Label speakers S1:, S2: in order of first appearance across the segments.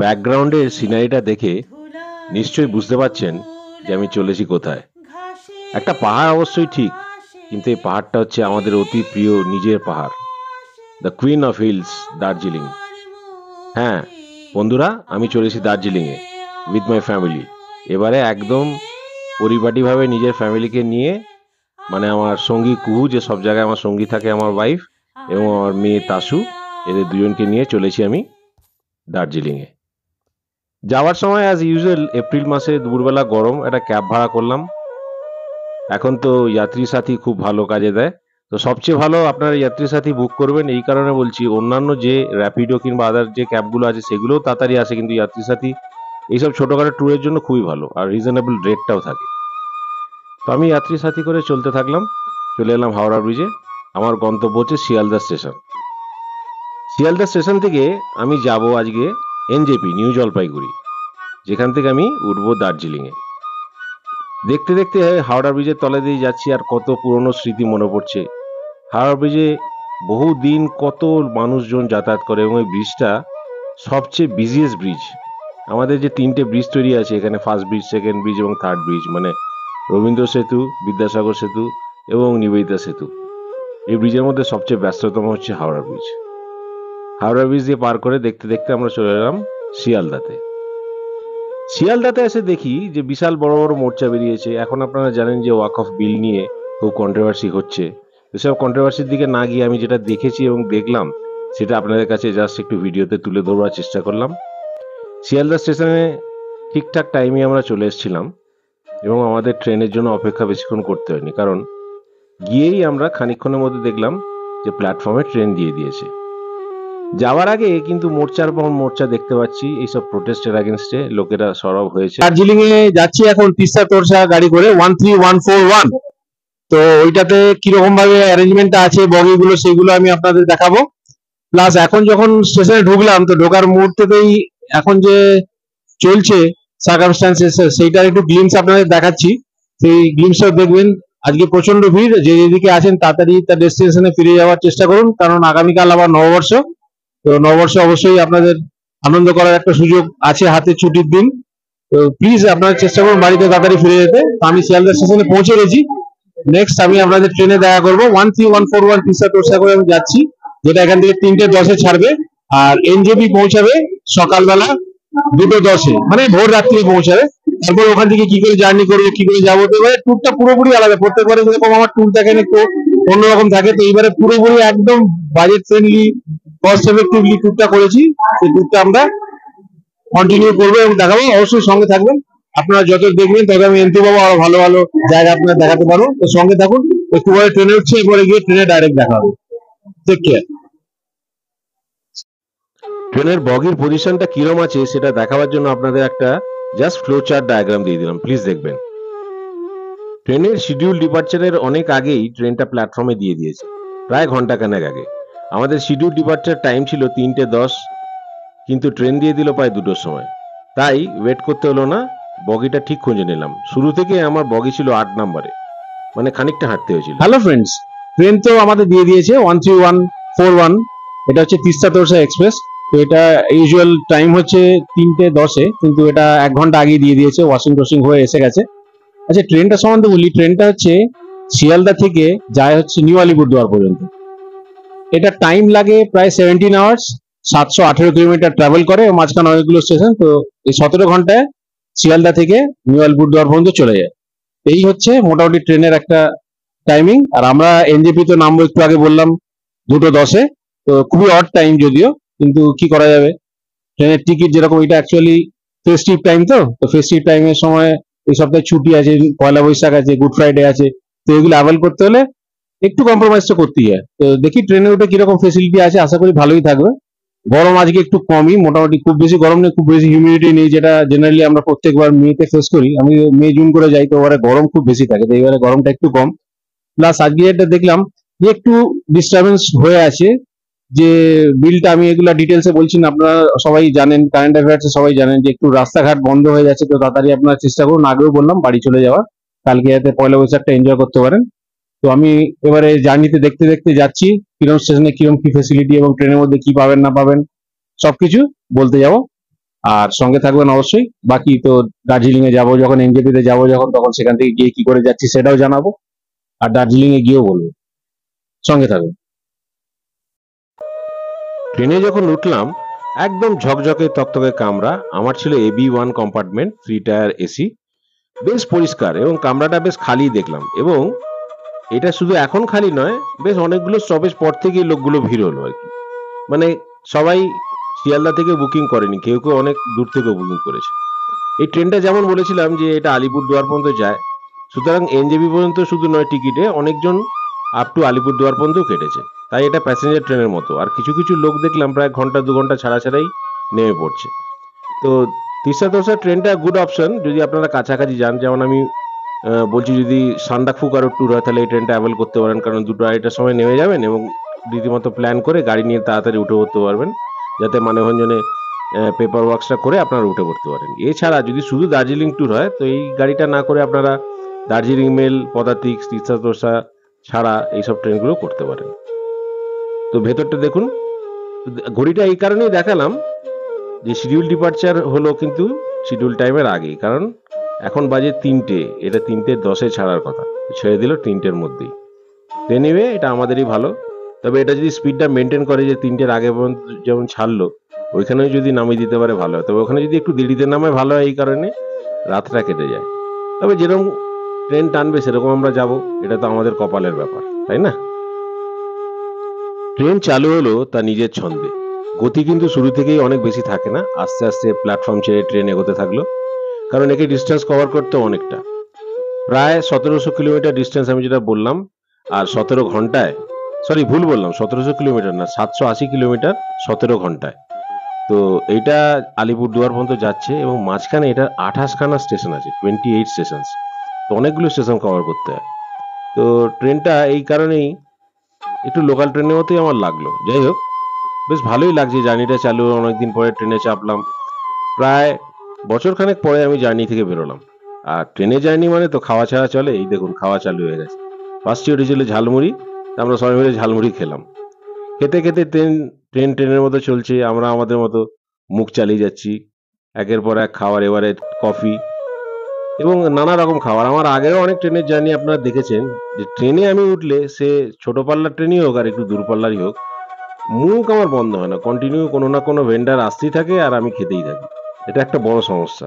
S1: ব্যাকগ্রাউন্ডের সিনারিটা দেখে নিশ্চয়ই বুঝতে পারছেন যে আমি চলেছি কোথায়। একটা পাহাড় অবশ্যই ঠিক, কিন্তু এই পাহাড়টা হচ্ছে আমাদের অতি প্রিয় নিজের পাহাড়, the queen of hills, Darjeeling. হ্যাঁ বন্ধুরা, আমি চলেছি দার্জিলিংয়ে উইথ মাই ফ্যামিলি। এবারে একদম পরিপাটিভাবে নিজের ফ্যামিলিকে নিয়ে, মানে আমার সঙ্গী কুহু, যে সব জায়গায় আমার সঙ্গী থাকে, আমার ওয়াইফ এবং আমার মেয়ে তাসু, এদের দুজনকে নিয়ে চলেছি আমি দার্জিলিংয়ে। যাওয়ার সময় অ্যাজ ইউজুয়াল এপ্রিল মাসে দুপুরবেলা গরম, একটা ক্যাব ভাড়া করলাম। এখন তো যাত্রী সাথী খুব ভালো কাজে দেয়, তো সবচেয়ে ভালো আপনারা যাত্রী সাথী বুক করবেন। এই কারণে বলছি, অন্যান্য যে র্যাপিডো কিংবা আদার যে ক্যাবগুলো আছে সেগুলোও তাড়াতাড়ি আসে, কিন্তু যাত্রী সাথী এইসব ছোটোখাটো ট্যুরের জন্য খুবই ভালো, আর রিজনেবল রেটটাও থাকে। তো আমি যাত্রী সাথী করে চলতে থাকলাম, চলে এলাম হাওড়া ব্রিজে। আমার গন্তব্য হচ্ছে শিয়ালদা স্টেশন। শিয়ালদা স্টেশন থেকে আমি যাব আজকে এনজেপি, নিউ জলপাইগুড়ি, যেখান থেকে আমি উঠবো দার্জিলিংয়ে। দেখতে দেখতে হাওড়া ব্রিজের তলে দিয়ে যাচ্ছি, আর কত পুরনো স্মৃতি মনে পড়ছে। হাওড়া ব্রিজে বহু দিন কত মানুষজন যাতায়াত করে, এবং এই ব্রিজটা সবচেয়ে বিজিয়েস্ট ব্রিজ। আমাদের যে তিনটে ব্রিজ তৈরি আছে এখানে, ফার্স্ট ব্রিজ, সেকেন্ড ব্রিজ এবং থার্ড ব্রিজ, মানে রবীন্দ্র সেতু, বিদ্যাসাগর সেতু এবং নিবেদিতা সেতু, এই ব্রিজের মধ্যে সবচেয়ে ব্যস্ততম হচ্ছে হাওড়া ব্রিজ। হাওড়া ব্রিজ দিয়ে পার করে দেখতে দেখতে আমরা চলে এলাম শিয়ালদাতে। শিয়ালদাতে এসে দেখি যে বিশাল বড় বড় মোর্চা বেরিয়েছে। এখন আপনারা জানেন যে ওয়াক অফ বিল নিয়ে খুব কন্ট্রোভার্সি হচ্ছে। এসব কন্ট্রোভার্সির দিকে না গিয়ে আমি যেটা দেখেছি এবং দেখলাম সেটা আপনাদের কাছে জাস্ট একটু ভিডিওতে তুলে ধরবার চেষ্টা করলাম। শিয়ালদা স্টেশনে ঠিকঠাক টাইমে আমরা চলে এসেছিলাম, এবং আমাদের ট্রেনের জন্য অপেক্ষা বেশিক্ষণ করতে হয়নি, কারণ গিয়েই আমরা খানিকক্ষণের মধ্যে দেখলাম যে প্ল্যাটফর্মে ট্রেন দিয়ে দিয়েছে। যাওয়ার আগে কিন্তু মোর্চার পর মোর্চা দেখতে পাচ্ছি, এইসব প্রোটেস্টের এগেনস্টে লোকেরা সরব হয়েছে।
S2: দার্জিলিং এ যাচ্ছি এখন তিস্তা তোরসা গাড়ি করে 13141। তো ওইটাতে কিরকম ভাবে অ্যারেঞ্জমেন্টটা আছে বগিগুলো, সেগুলো আমি আপনাদের দেখাবো। প্লাস এখন যখন স্টেশনে ঢুকলাম, তো ঢোকার মুহূর্তেতেই এখন যে চলছে সার্কামস্টান্সেস, সেইটার একটু গ্লিমস আপনাদের দেখাচ্ছি। সেই গ্লিমসটা দেখবেন। আজকে প্রচন্ড ভিড়, যে যেদিকে আছেন তাড়াতাড়ি তার ডেস্টিনেশনে ফিরে যাওয়ার চেষ্টা করুন, কারণ আগামীকাল আবার নববর্ষ। তো নববর্ষে অবশ্যই আপনাদের আনন্দ করার একটা সুযোগ আছে হাতে, ছুটির দিন। তো প্লিজ আপনারা চেষ্টা করুন বাড়িতে তাড়াতাড়ি ফিরে যেতে। তো আমি শিয়ালদা স্টেশনে পৌঁছে গেছি। নেক্সট আমি আপনাদের ট্রেনে দেখা করবো 13141 তিস্তা তোরসা করে আমি যাচ্ছি, যেটা এখান থেকে 3:10-এ ছাড়বে, আর এনজেপি পৌঁছাবে সকালবেলা 2:10-এ, মানে ভোর রাত্রি পৌঁছাবে। তারপর ওখান থেকে কি করে জার্নি করবো, কি করে যাবো, তো এবারে ট্যুরটা পুরোপুরি আলাদা। প্রত্যেকবারে যেরকম আমার ট্যুর থাকে একটু অন্যরকম থাকে, তো এইবারে পুরোপুরি একদম বাজেট ফ্রেন্ডলি, কস্ট এফেক্টিভলি ট্যুরটা করেছি। সেই ট্যুরটা আমরা কন্টিনিউ করবো এবং দেখাবো। অবশ্যই সঙ্গে থাকবেন। আপনারা যত দেখবেন তত আমি এনতে পাবো, আরো ভালো ভালো জায়গা আপনারা দেখাতে পারবো। তো সঙ্গে থাকুন। একটু পরে ট্রেনে উঠছে, এরপরে গিয়ে ট্রেনে ডাইরেক্ট দেখা হবে। Take care.
S1: ট্রেনের বগির পজিশনটা কিরম আছে সেটা দেখাবার জন্য আপনাদের একটা জাস্ট ফ্লো চার্ট ডায়াগ্রাম দিয়ে দিলাম, প্লিজ দেখবেন। ট্রেনের শিডিউল ডিপার্চারের অনেক আগেই ট্রেনটা প্ল্যাটফর্মে দিয়ে দিয়েছে, প্রায় ঘন্টাখানেক আগে। আমাদের শিডিউল ডিপার্চার টাইম ছিল 3:10, কিন্তু ট্রেন দিয়ে দিল প্রায় 2টোর সময়। তাই ওয়েট করতে হলো না, বগিটা ঠিক খুঁজে নিলাম। শুরু থেকে আমার বগি ছিল 8 নম্বরে, মানে খানিকটা হাঁটতে হয়েছিল।
S2: হ্যালো ফ্রেন্ডস, ট্রেন তো আমাদের দিয়ে দিয়েছে 13141। এটা হচ্ছে তিস্তা তোরসা এক্সপ্রেস। তো এটা ইউজুয়াল টাইম হচ্ছে 3:10-এ, কিন্তু এটা 1 ঘন্টা আগে দিয়ে দিয়েছে, ওয়াশিং টোশিং হয়ে এসে গেছে। আচ্ছা, ট্রেনটা সম্বন্ধে বলি। ট্রেনটা হচ্ছে শিয়ালদা থেকে যায় হচ্ছে নিউ আলিপুরদুয়ার পর্যন্ত। এটা টাইম লাগে প্রায় 17 আওয়ার্স, 718 কিলোমিটার ট্রাভেল করে, মাঝখানে অনেকগুলো স্টেশন। তো এই 17 ঘন্টায় শিয়ালদা থেকে নিউ আলিপুরদুয়ার পর্যন্ত চলে যায়। এই হচ্ছে মোটামুটি ট্রেনের একটা টাইমিং। আর আমরা এনজেপি তো নামবো একটু আগে বললাম 2:10-এ। তো খুবই অড টাইম যদিও, কিন্তু কি করা যাবে। ট্রেনের টিকিট যেরকম, এটা অ্যাকচুয়ালি ফেস্টিভ টাইম, তো ফেস্টিভ টাইমের সময় এই সপ্তাহে ছুটি আছে, পয়লা বৈশাখ আছে, গুড ফ্রাইডে আছে। তো এগুলো অ্যাভয়েড করতে হলে একটু কম্প্রোমাইজ তো করতেই হয়। তো দেখি ট্রেনে উঠে কিরকম ফেসিলিটি আছে, আশা করি ভালোই থাকবে। গরম আজকে একটু কমই, মোটামুটি খুব বেশি গরম নেই, খুব বেশি হিউমিডিটি নেই, যেটা জেনারেলি আমরা প্রত্যেকবার মেতে ফেস করি। আমি মে জুন করে যাই, তো এবারে গরম খুব বেশি থাকে, তো এবারে গরমটা একটু কম। প্লাস আজকে এটা দেখলাম যে একটু ডিস্টারবেন্স হয়ে আছে, যে বিলটা আমি এগুলা ডিটেলসে বলছি না, আপনারা সবাই জানেন, কারেন্ট অ্যাফেয়ার্সে সবাই জানেন যে একটু রাস্তাঘাট বন্ধ হয়ে যাচ্ছে। তো তাড়াতাড়ি আপনারা চেষ্টা করুন, আগেও বললাম, বাড়ি চলে যাওয়ার, কালকে যাতে পয়লা বৈশাখটা এনজয় করতে পারেন। তো আমি এবারে জার্নিতে দেখতে দেখতে যাচ্ছি কিরম স্টেশনে কিরম কি ফেসিলিটি এবং ট্রেনের মধ্যে কি পাবেন না পাবেন সবকিছু বলতে যাব। আর সঙ্গে থাকবেন অবশ্যই। বাকি তো দার্জিলিং এ যাবো যখন, এনজেপি তে যাবো যখন, তখন সেখান থেকে গিয়ে কি করে যাচ্ছি সেটাও জানাবো, আর দার্জিলিং এ গিয়েও বলবো। সঙ্গে থাকবেন।
S1: ট্রেনে যখন উঠলাম, একদম ঝকঝকে তকতকে কামরা। আমার ছিল AB1 কম্পার্টমেন্ট, 3 টায়ার এসি। বেশ পরিষ্কার এবং কামরাটা বেশ খালি দেখলাম। এবং এটা শুধু এখন খালি নয়, বেশ অনেকগুলো স্টপেজ পর থেকেই লোকগুলো ভিড় হলো আর কি। মানে সবাই শিয়ালদা থেকে বুকিং করেনি, কেউ কেউ অনেক দূর থেকেও বুকিং করেছে। এই ট্রেনটা যেমন বলেছিলাম যে এটা আলিপুরদুয়ার পর্যন্ত যায়, সুতরাং এনজেপি পর্যন্ত শুধু নয় টিকিটে, অনেকজন আপ টু আলিপুরদুয়ার পর্যন্ত কেটেছে। তাই এটা প্যাসেঞ্জার ট্রেনের মতো। আর কিছু কিছু লোক দেখলাম প্রায় ঘন্টা 2 ঘন্টা ছাড়া ছাড়াই নেমে পড়ছে। তো তিস্তা তোরসা ট্রেনটা গুড অপশন যদি আপনারা কাছাকাছি যান। যেমন আমি বলছি, যদি সান্দাকফু কারো ট্যুর হয় তাহলে এই ট্রেনটা অ্যাভেল করতে পারেন, কারণ 2টা-2:30টার সময় নেমে যাবেন এবং রীতিমতো প্ল্যান করে গাড়ি নিয়ে তাড়াতাড়ি উঠে পড়তে পারবেন, যাতে মানভঞ্জনে পেপার ওয়ার্কসটা করে আপনারা উঠে পড়তে পারেন। এছাড়া যদি শুধু দার্জিলিং ট্যুর হয় তো এই গাড়িটা না করে আপনারা দার্জিলিং মেল, পদাতিক, তিস্তা তোরসা ছাড়া এইসব ট্রেনগুলো করতে পারেন। তো ভেতরটা দেখুন। ঘড়িটা এই কারণেই দেখালাম যে শিডিউল ডিপার্চার হলো কিন্তু শিডিউল টাইমের আগেই, কারণ এখন বাজে 3টে, এটা 3:10-এ ছাড়ার কথা, ছেড়ে দিল 3টের মধ্যেই। তো এনিওয়ে এটা আমাদেরই ভালো। তবে এটা যদি স্পিডটা মেনটেন করে যে 3টের আগে পর্যন্ত যেমন ছাড়লো, ওইখানেও যদি নামিয়ে দিতে পারে ভালো হয়। তবে ওখানে যদি একটু দেরিতে নামায় ভালো হয়, এই কারণে রাতটা কেটে যায়। তবে যেরকম ট্রেন টানবে সেরকম আমরা যাব, এটা তো আমাদের কপালের ব্যাপার, তাই না? ট্রেন চালু হলো তার নিজের ছন্দে। গতি কিন্তু শুরু থেকেই অনেক বেশি থাকে না, আস্তে আস্তে প্ল্যাটফর্ম ছেড়ে ট্রেন এগোতে থাকলো। কারণ একে ডিস্টেন্স কভার করতে অনেকটা, প্রায় 1700 কিলোমিটার ডিস্টেন্স আমি যেটা বললাম। আর 17 ঘন্টায়, সরি ভুল বললাম, 1700 কিলোমিটার না, 780 কিলোমিটার 17 ঘন্টায়। তো এইটা আলিপুরদুয়ার পর্যন্ত যাচ্ছে এবং মাঝখানে এটা 28খানা স্টেশন আছে, 28 স্টেশন। তো অনেকগুলো স্টেশন কভার করতে হয়। তো ট্রেনটা এই কারণেই একটু লোকাল ট্রেনের মতোই আমার লাগলো। যাই হোক, বেশ ভালোই লাগছে জার্নিটা চালু হলো, অনেকদিন পরে ট্রেনে চাপলাম। প্রায় বছরখানেক পরে আমি জার্নি থেকে বেরোলাম। আর ট্রেনে জার্নি মানে তো খাওয়া ছাড়া চলে? এই দেখুন খাওয়া চালু হয়ে গেছে। ফার্স্টে উঠেছিল ঝালমুড়ি, আমরা সবাই মিলে ঝালমুড়ি খেলাম। খেতে খেতে ট্রেনের মতো চলছে, আমরা আমাদের মতো মুখ চালিয়ে যাচ্ছি। একের পর এক খাবার, এবারে কফি এবং নানা রকম খাবার। আমার আগেও অনেক ট্রেনের জার্নি আপনারা দেখেছেন যে ট্রেনে আমি উঠলে, সে ছোট পাল্লার ট্রেনই হোক আর একটু দূরপাল্লারই হোক, মুখ আমার বন্ধ হয় না, কন্টিনিউ কোনো না কোনো ভেন্ডার আসতেই থাকে আর আমি খেতেই থাকি। এটা একটা বড় সমস্যা,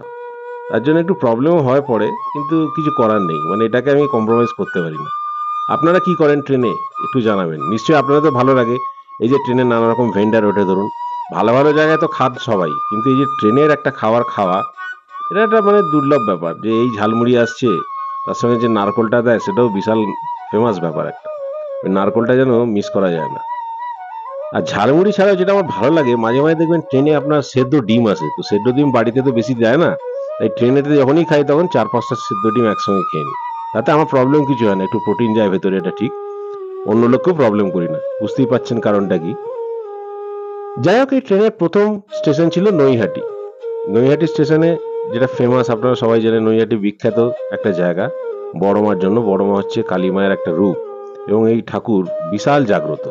S1: তার জন্য একটু প্রবলেমও হয় পড়ে, কিন্তু কিছু করার নেই, মানে এটাকে আমি কম্প্রোমাইজ করতে পারি না। আপনারা কি করেন ট্রেনে একটু জানাবেন, নিশ্চয়ই আপনারা তো ভালো লাগে। এই যে ট্রেনে নানা রকম ভেন্ডার ওঠে, ধরুন ভালো ভালো জায়গায় তো খাদ সবাই, কিন্তু এই যে ট্রেনের একটা খাবার খাওয়া, এটা একটা মানে দুর্লভ ব্যাপার। যে এই ঝালমুড়ি আসছে, তার সঙ্গে যে নারকোলটা দেয় সেটাও বিশাল ফেমাস ব্যাপার একটা। ওই নারকোলটা যেন মিস করা যায় না। আর ঝালমুড়ি ছাড়াও যেটা আমার ভালো লাগে, মাঝে মাঝে দেখবেন ট্রেনে আপনার সেদ্ধ ডিম আসে। তো সেদ্ধ ডিম বাড়িতে তো বেশি দেয় না, তাই ট্রেনেতে যখনই খাই তখন 4-5টা সেদ্ধ ডিম একসঙ্গে খেয়ে নিই। তাতে আমার প্রবলেম কিছু হয় না, একটু প্রোটিন যায় ভেতরে, এটা ঠিক। অন্য লোককেও প্রবলেম করি না, বুঝতেই পাচ্ছেন কারণটা কি। যাই হোক, এই ট্রেনের প্রথম স্টেশন ছিল নৈহাটি। নৈহাটি স্টেশনে যেটা ফেমাস আপনারা সবাই জানেন, নৈহাটি বিখ্যাত একটা জায়গা বড় মার জন্য। বড় মা হচ্ছে কালী মায়ের একটা রূপ এবং এই ঠাকুর বিশাল জাগ্রত।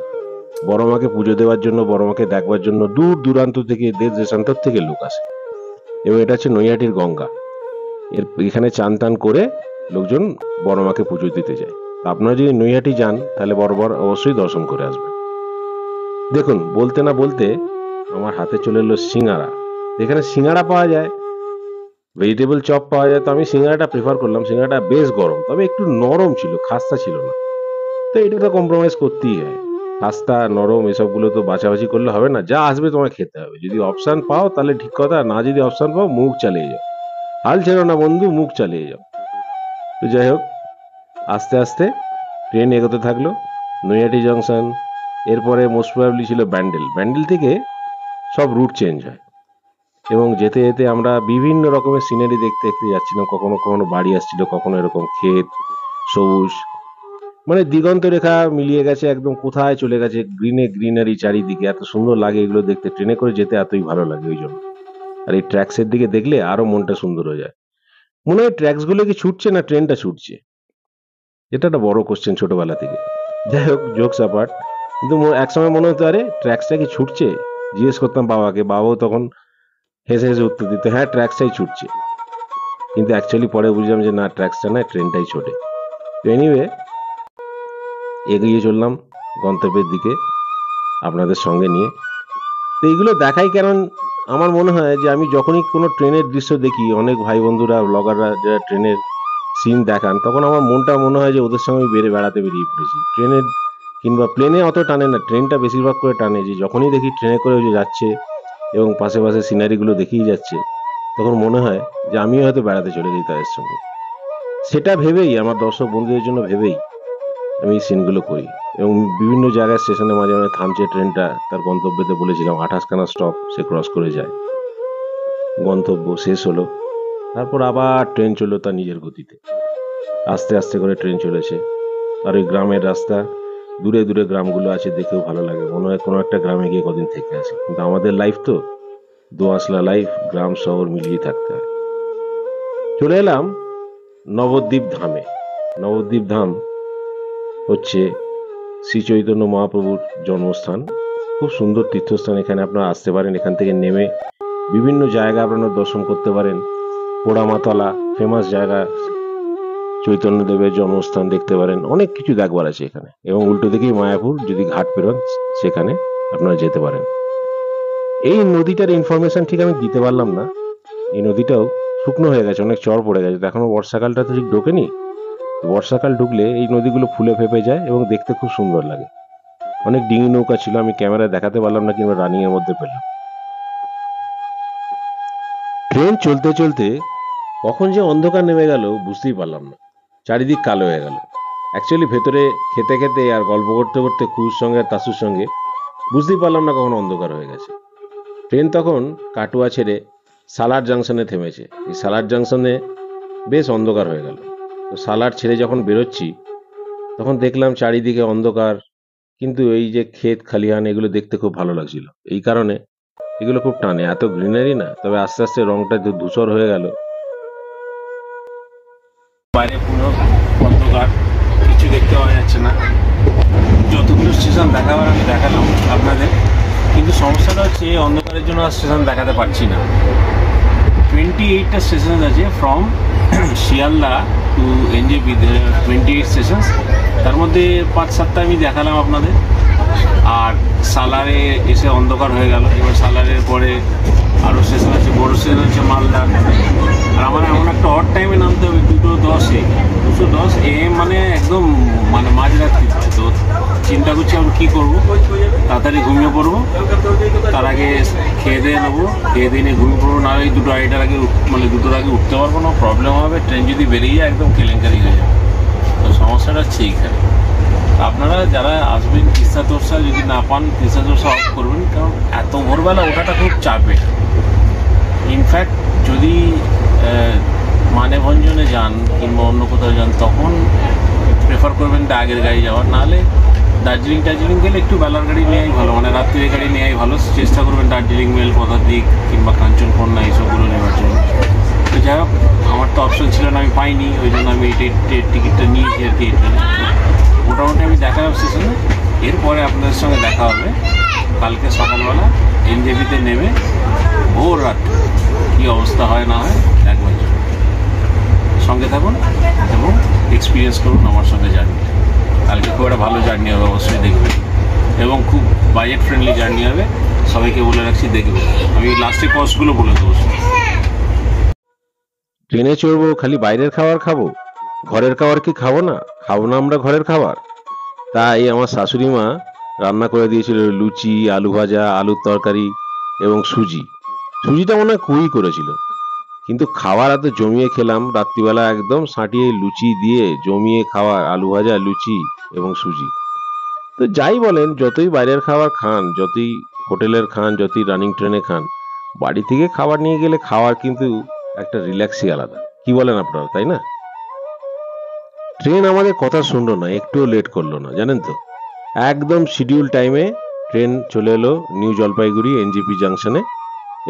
S1: বড় মাকে পুজো দেওয়ার জন্য, বড় মাকে দেখবার জন্য দূর দূরান্ত থেকে, দেশ দেশান্তর থেকে লোক আসে। এবং এটা হচ্ছে নৈহাটির গঙ্গা। এখানে চান টান করে লোকজন বড় মাকে পুজো দিতে যায়। তো আপনারা যদি নৈহাটি যান তাহলে বরাবর অবশ্যই দর্শন করে আসবেন। দেখুন, বলতে না বলতে আমার হাতে চলে এলো সিঙ্গারা। এখানে সিঙ্গারা পাওয়া যায়, ভেজিটেবল চপ পাওয়া যায়। তো আমি সিঙ্গারাটা প্রেফার করলাম। সিঙ্গারাটা বেশ গরম, তবে একটু নরম ছিল, খাস্তা ছিল না। তো এটা তো কম্প্রোমাইজ করতেই হয়। খাস্তা নরম এসবগুলো তো বাছাবাছি করলে হবে না, যা আসবে তোমায় খেতে হবে। যদি অপশন পাও তাহলে ঠিক কথা, না যদি অপশন পাও মুখ চালিয়ে যাও। হাল ছেড়ো না বন্ধু, মুখ চালিয়ে যাও। তো যাই হোক, আস্তে আস্তে ট্রেন এগোতে থাকলো। নৈহাটি জংশন, এরপরে মোস্ট প্রবাবলি ছিল ব্যান্ডেল। ব্যান্ডেল থেকে সব রুট চেঞ্জ হয় এবং যেতে যেতে আমরা বিভিন্ন রকমের সিনারি দেখতে দেখতে যাচ্ছিলাম। কখনো কখনো বাড়ি আসছিল, কখনো এরকম ক্ষেত, সবুজ, মানে দিগন্ত রেখা মিলিয়ে গেছে একদম, কোথায় চলে গেছে, গ্রিনারি চারিদিকে। এত সুন্দর লাগে এগুলো দেখতে, ট্রেনে করে যেতে এতই ভালো লাগে ওই জন্য। আর এই ট্র্যাক্সের দিকে দেখলে আরো মনটা সুন্দর হয়ে যায়। মনে হয় ট্র্যাক্স গুলো কি ছুটছে না ট্রেনটা ছুটছে, এটা একটা বড় কোশ্চেন ছোটবেলা থেকে। যাই হোক, জোকস অ্যাপার্ট, কিন্তু একসময় মনে হতো আরে ট্র্যাক্সটা কি ছুটছে, জিজ্ঞেস করতাম বাবাকে। বাবাও তখন হেসে হেসে উত্তর দিত, হ্যাঁ ট্র্যাক্সটাই ছুটছে। কিন্তু অ্যাকচুয়ালি পরে বুঝলাম যে না, ট্র্যাক্সটা নয়, ট্রেনটাই ছোটে। তো এনিওয়ে, এগিয়ে চললাম গন্তব্যের দিকে আপনাদের সঙ্গে নিয়ে। তো এইগুলো দেখাই কারণ আমার মনে হয় যে আমি যখনই কোনো ট্রেনের দৃশ্য দেখি, অনেক ভাই বন্ধুরা ব্লগাররা যারা ট্রেনের সিন দেখান, তখন আমার মনটা মনে হয় যে ওদের সঙ্গে আমি বেড়াতে বেরিয়ে পড়েছি। ট্রেনের কিংবা প্লেনে অত টানে না, ট্রেনটা বেশিরভাগ করে টানে। যে যখনই দেখি ট্রেনে করে যে যাচ্ছে এবং পাশে পাশে সিনারিগুলো দেখেই যাচ্ছে, তখন মনে হয় যে আমিও হয়তো বেড়াতে চলে যাই তাদের সঙ্গে। সেটা ভেবেই, আমার দর্শক বন্ধুদের জন্য ভেবেই আমি এই সিনগুলো করি। এবং বিভিন্ন জায়গায় স্টেশনে মাঝে মাঝে থামছে ট্রেনটা, তার গন্তব্যতে বলেছিলাম 28খানা স্টপ সে ক্রস করে যায়। গন্তব্য শেষ হলো, তারপর আবার ট্রেন চললো তার নিজের গতিতে। আস্তে আস্তে করে ট্রেন চলেছে। আর ওই গ্রামের রাস্তা, দূরে দূরে গ্রামগুলো আছে, দেখেও ভালো লাগে, মনে হয় কোনো একটা গ্রামে গিয়ে কদিন থেকে আসি। কিন্তু আমাদের লাইফ তো দোআঁশলা লাইফ, গ্রাম শহর মিলিয়ে থাকতে হয়। চলে এলাম নবদ্বীপ ধামে। নবদ্বীপ ধাম হচ্ছে শ্রী চৈতন্য মহাপ্রভুর জন্মস্থান। খুব সুন্দর তীর্থস্থান, এখানে আপনারা আসতে পারেন। এখান থেকে নেমে বিভিন্ন জায়গা আপনারা দর্শন করতে পারেন। পোড়ামাতলা ফেমাস জায়গা, চৈতন্যদেবের জন্মস্থান দেখতে পারেন, অনেক কিছু দেখবার আছে এখানে। এবং উল্টো দিকেই মায়াপুর, যদি ঘাট পেরোন সেখানে আপনারা যেতে পারেন। এই নদীটার ইনফরমেশন ঠিক আমি দিতে পারলাম না। এই নদীটাও শুকনো হয়ে গেছে, অনেক চর পড়ে গেছে, এখনো বর্ষাকালটা তো ঠিক ঢোকেনি। বর্ষাকাল ঢুকলে এই নদীগুলো ফুলে ফেপে যায় এবং দেখতে খুব সুন্দর লাগে। অনেক ডিঙি নৌকা ছিল, আমি ক্যামেরায় দেখাতে পারলাম না, কিংবা রানিং এর মধ্যে পেলাম। ট্রেন চলতে চলতে কখন যে অন্ধকার নেমে গেল বুঝতেই পারলাম না। চারিদিক কালো হয়ে গেল। অ্যাকচুয়ালি ভেতরে খেতে খেতে আর গল্প করতে করতে খুর সঙ্গে আর তাসুর সঙ্গে বুঝতেই পারলাম না কখন অন্ধকার হয়ে গেছে। ট্রেন তখন কাটুয়া ছেড়ে সালার জাংশনে থেমেছে। এই সালার জাংশনে বেশ অন্ধকার হয়ে গেল। তো সালার ছেড়ে যখন বেরোচ্ছি, তখন দেখলাম চারিদিকে অন্ধকার, কিন্তু এই যে ক্ষেত খালিহান, এগুলো দেখতে খুব ভালো লাগছিল। এই কারণে এগুলো খুব টানে, এত গ্রিনারি না, তবে আস্তে আস্তে রংটা ধূসর হয়ে গেল।
S2: বাইরে পুরো অন্ধকার, কিছু দেখতে পাওয়া যাচ্ছে না। যতগুলো স্টেশন দেখাবার আমি দেখালাম আপনাদের, কিন্তু সমস্যাটা হচ্ছে এই অন্ধকারের জন্য আর স্টেশন দেখাতে পারছি না। 28টা স্টেশন আছে from Sealdah to NJP, 28 station. তার মধ্যে 5-7টা আমি দেখালাম আপনাদের। আর সালারে এসে অন্ধকার হয়ে গেল। এবার সালারের পরে আরও স্টেশন আছে, বড় স্টেশন হচ্ছে মালদা। আর আমার এমন একটা অড টাইমে নামতে হবে, 2:10 AM, মানে একদম মানে মাঝরাত্রি। তো চিন্তা করছি আমি কী করবো, তাড়াতাড়ি ঘুমিয়ে পড়বো, তার আগে খেয়ে দিয়ে নেবো, খেয়ে দিয়ে নিয়ে ঘুমিয়ে পড়বো। না ওই 2-2:30টার আগে মানে 2টোর আগে উঠতে পারবো না, প্রবলেম হবে। ট্রেন যদি বেরিয়ে যায় একদম কেলেঙ্কারি হয়ে যাবে। তো সমস্যাটা হচ্ছে এইখানে। আপনারা যারা আসবেন তিস্তা তোরসা, যদি না পান তিস্তা তোরসা অফ করবেন, কারণ এত ভোরবেলা ওঠাটা খুব চাপের। ইনফ্যাক্ট যদি মানেভঞ্জনে যান কিংবা অন্য কোথাও যান, তখন প্রেফার করবেন আগের গাড়ি যাওয়ার। নাহলে দার্জিলিং গেলে একটু বেলার গাড়ি নেওয়াই ভালো, মানে রাত্রির গাড়ি নেওয়াই ভালো। চেষ্টা করবেন দার্জিলিং মেল, পদাতিক কিংবা কাঞ্চনকন্যা এইসবগুলো নেওয়ার জন্য। তো যাই হোক, আমার তো অপশন ছিল না, আমি পাইনি, ওই জন্য আমি এই টিকিটটা নিয়েছি আর কি। মোটামুটি আমি দেখালাম স্টেশনে। এরপরে আপনাদের সঙ্গে দেখা হবে কালকে সকালবেলা এনজেপিতে নেমে ভোর রাত কী অবস্থা হয় না হয় দেখবার জন্য। সঙ্গে থাকুন এবং এক্সপিরিয়েন্স করুন আমার সঙ্গে জার্নি। কালকে খুব একটা ভালো জার্নি হবে, অবশ্যই দেখবেন, এবং খুব বাজেট ফ্রেন্ডলি জার্নি হবে। সবাইকে বলে রাখছি দেখবেন, আমি লাস্টে কস্টগুলো বলে দেবো।
S1: ট্রেনে চড়বো, খালি বাইরের খাবার খাবো, ঘরের খাবার কি খাবো না? খাবো না আমরা ঘরের খাবার? তাই আমার শাশুড়ি মা রান্না করে দিয়েছিল লুচি, আলু ভাজা, আলুর তরকারি এবং সুজি। সুজিটা মনে হয় কুই করেছিল, কিন্তু খাবার এত জমিয়ে খেলাম রাত্রিবেলা, একদম সাঁটিয়ে লুচি দিয়ে জমিয়ে খাওয়া, আলু ভাজা, লুচি এবং সুজি। তো যাই বলেন, যতই বাইরের খাবার খান, যতই হোটেলের খান, যতই রানিং ট্রেনে খান, বাড়ি থেকে খাবার নিয়ে গেলে খাওয়ার কিন্তু একটা রিল্যাক্সই আলাদা। কি বলেন আপনারা, তাই না? ট্রেন আমাদের কথা শুনলো না, একটুও লেট করলো না, জানেন তো। একদম শিডিউল টাইমে ট্রেন চলে এলো নিউ জলপাইগুড়ি এনজেপি জাংশনে,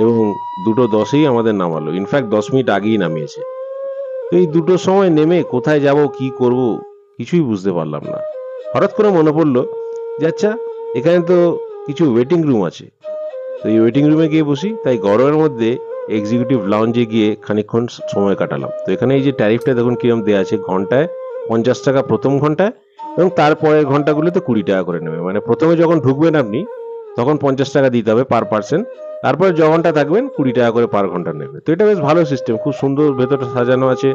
S1: এবং 2:10-এই আমাদের নামালো। ইনফ্যাক্ট 10 মিনিট আগেই নামিয়েছে। তো এই 2টোর সময় নেমে কোথায় যাব, কি করব, কিছুই বুঝতে পারলাম না। হঠাৎ করে মনে পড়লো যে আচ্ছা, এখানে তো কিছু ওয়েটিং রুম আছে। তো এই ওয়েটিং রুমে গিয়ে বসি, তাই গরমের মধ্যে এক্সিকিউটিভ লাউঞ্জে গিয়ে খানিকক্ষণ সময় কাটালাম। তো এখানে এই যে ট্যারিফটা দেখুন কিরম দেওয়া আছে, ঘন্টায় 50 টাকা প্রথম ঘন্টায়, এবং তারপরের ঘন্টাগুলোতে 20 টাকা করে নেবে। মানে প্রথমে যখন ঢুকবেন আপনি তখন 50 টাকা দিতে হবে পার পার্সন, তারপরে যে ঘন্টা থাকবেন 20 টাকা করে পার ঘন্টা নেবে। তো এটা বেশ ভালো সিস্টেম, খুব সুন্দর ভেতরটা সাজানো আছে,